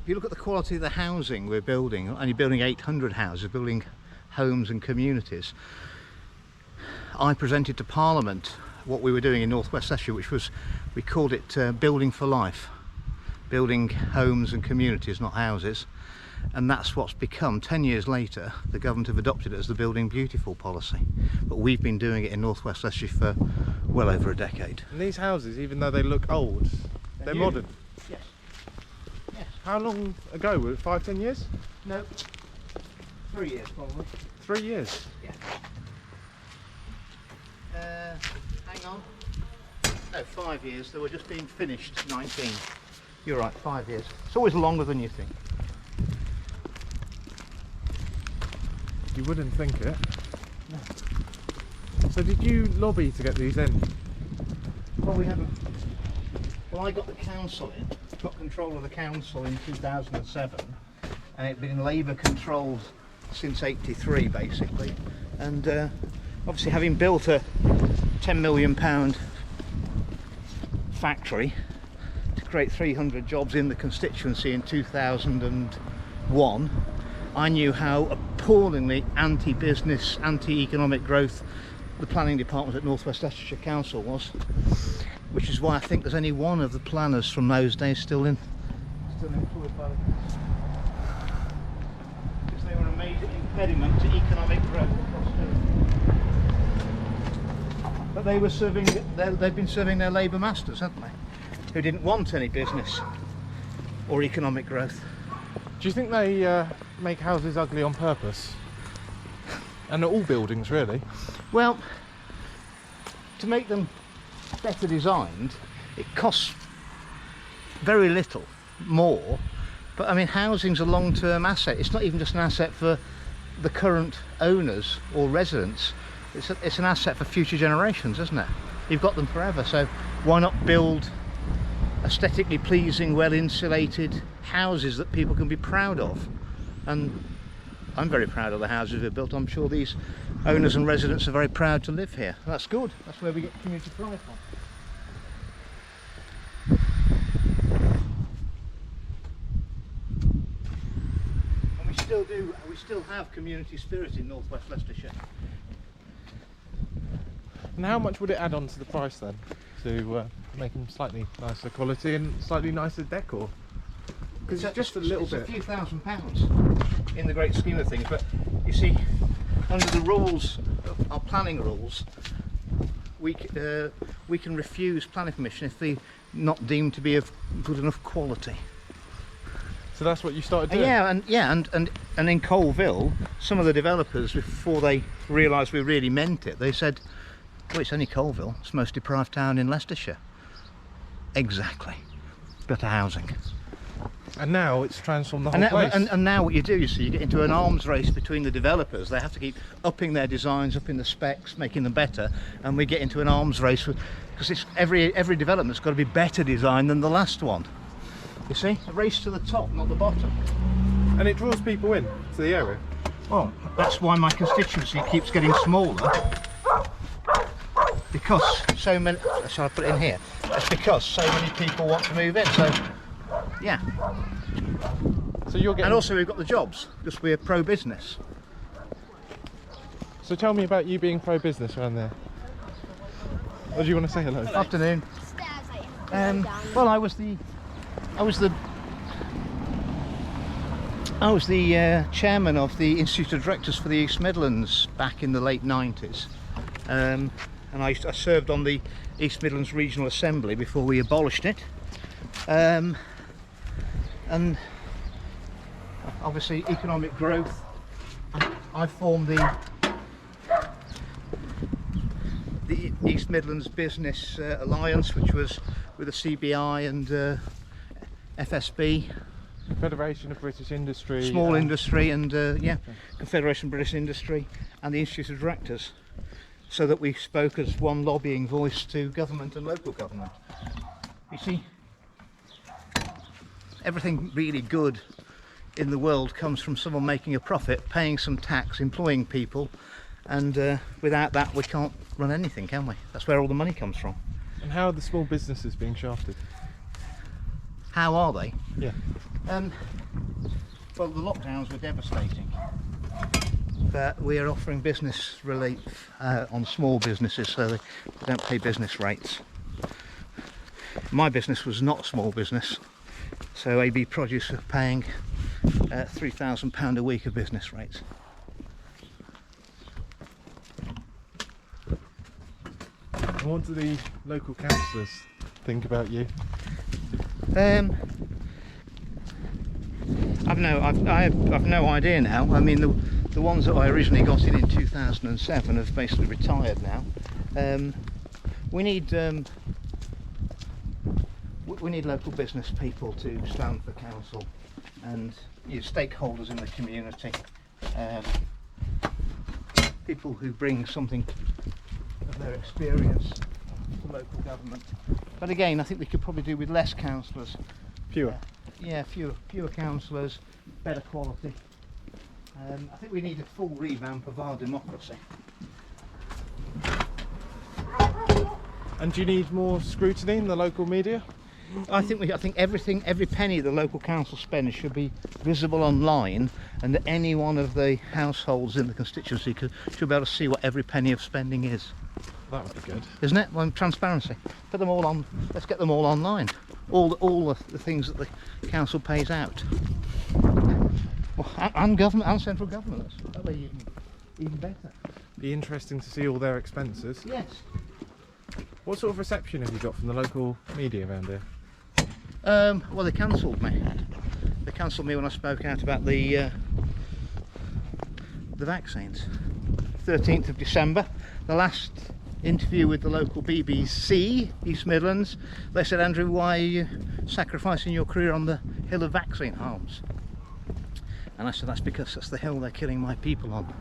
you look at the quality of the housing we're building, only building 800 houses, building homes and communities. I presented to Parliament what we were doing in North West Leicestershire, which was, we called it building for life, building homes and communities, not houses. And that's what's become, 10 years later, the government have adopted it as the Building Beautiful policy. But we've been doing it in North West Leicestershire for well over a decade. And these houses, even though they look old, they're modern? Yes. Yes. How long ago? Was it 5, 10 years? No. 3 years probably. 3 years? Yeah. Hang on. No, 5 years. They were just being finished, 19. You're right, 5 years. It's always longer than you think. You wouldn't think it. No. So did you lobby to get these in? Well, we haven't. Well, I got the council in, got control of the council in 2007, and it'd been Labour controlled since '83 basically. And obviously, having built a £10 million factory to create 300 jobs in the constituency in 2001, I knew how appallingly anti-business, anti-economic growth the planning department at North West Leicestershire Council was, which is why I think there's only one of the planners from those days still employed by the council, because they were a major impediment to economic growth across England. But they were serving, they've been serving their Labour masters, haven't they? Who didn't want any business or economic growth. Do you think they make houses ugly on purpose? And all buildings, really? Well, to make them better designed, it costs very little more. But I mean, housing's a long-term asset. It's not even just an asset for the current owners or residents. It's an asset for future generations, isn't it? You've got them forever, so why not build aesthetically pleasing, well-insulated houses that people can be proud of? And I'm very proud of the houses we've built. I'm sure these owners and residents are very proud to live here. That's good. That's where we get community pride from. And we still have community spirit in North West Leicestershire. And how much would it add on to the price then, to make them slightly nicer quality and slightly nicer decor? Because it's just a little bit. It's a few £1,000s in the great scheme of things, but you see, under the rules, our planning rules, we can refuse planning permission if they're not deemed to be of good enough quality. So that's what you started doing? And in Colville, some of the developers, before they realised we really meant it, they said, well, it's only Colville, it's the most deprived town in Leicestershire. Exactly. Better housing. And now it's transformed the whole place. And now what you do, you see, you get into an arms race between the developers. They have to keep upping their designs, upping the specs, making them better, and we get into an arms race because every development's got to be better designed than the last one. You see, a race to the top, not the bottom. And it draws people in to the area. Well, that's why my constituency keeps getting smaller. Because so many. Shall I put it in here? It's because so many people want to move in. So, yeah. So you're getting. And also we've got the jobs because we're pro-business. So tell me about you being pro-business around there. Or do you want to say hello? Afternoon. Well, I was the chairman of the Institute of Directors for the East Midlands back in the late 90s. And I served on the East Midlands Regional Assembly before we abolished it. And obviously economic growth. I formed the East Midlands Business Alliance, which was with the CBI and FSB. Federation of British Industry. Small industry and Confederation of British Industry and the Institute of Directors, so that we spoke as one lobbying voice to government and local government. You see, everything really good in the world comes from someone making a profit, paying some tax, employing people, and without that we can't run anything, can we? That's where all the money comes from. And how are the small businesses being shafted? How are they? Yeah. Well, the lockdowns were devastating, but we are offering business relief on small businesses, so they don't pay business rates. My business was not a small business, so AB Produce are paying £3,000 a week of business rates. And what do the local councillors think about you? I've no idea now. I mean, the ones that I originally got in 2007 have basically retired now. We need local business people to stand for council, and stakeholders in the community, people who bring something of their experience to local government. But again, I think we could probably do with less councillors. Fewer. Fewer councillors, better quality. I think we need a full revamp of our democracy. And do you need more scrutiny in the local media? I think every penny the local council spends should be visible online, and that any one of the households in the constituency should be able to see what every penny of spending is. That would be good. Isn't it? Well, transparency. Put them all on. Let's get them all online. All the things that the council pays out. Well, and government and central governments. That way even better. Be interesting to see all their expenses. Yes. What sort of reception have you got from the local media around here? Well, they cancelled me. They cancelled me when I spoke out about the vaccines. 13th of December, the last interview with the local BBC, East Midlands. They said, Andrew, why are you sacrificing your career on the hill of vaccine harms? And I said, that's because that's the hill they're killing my people on.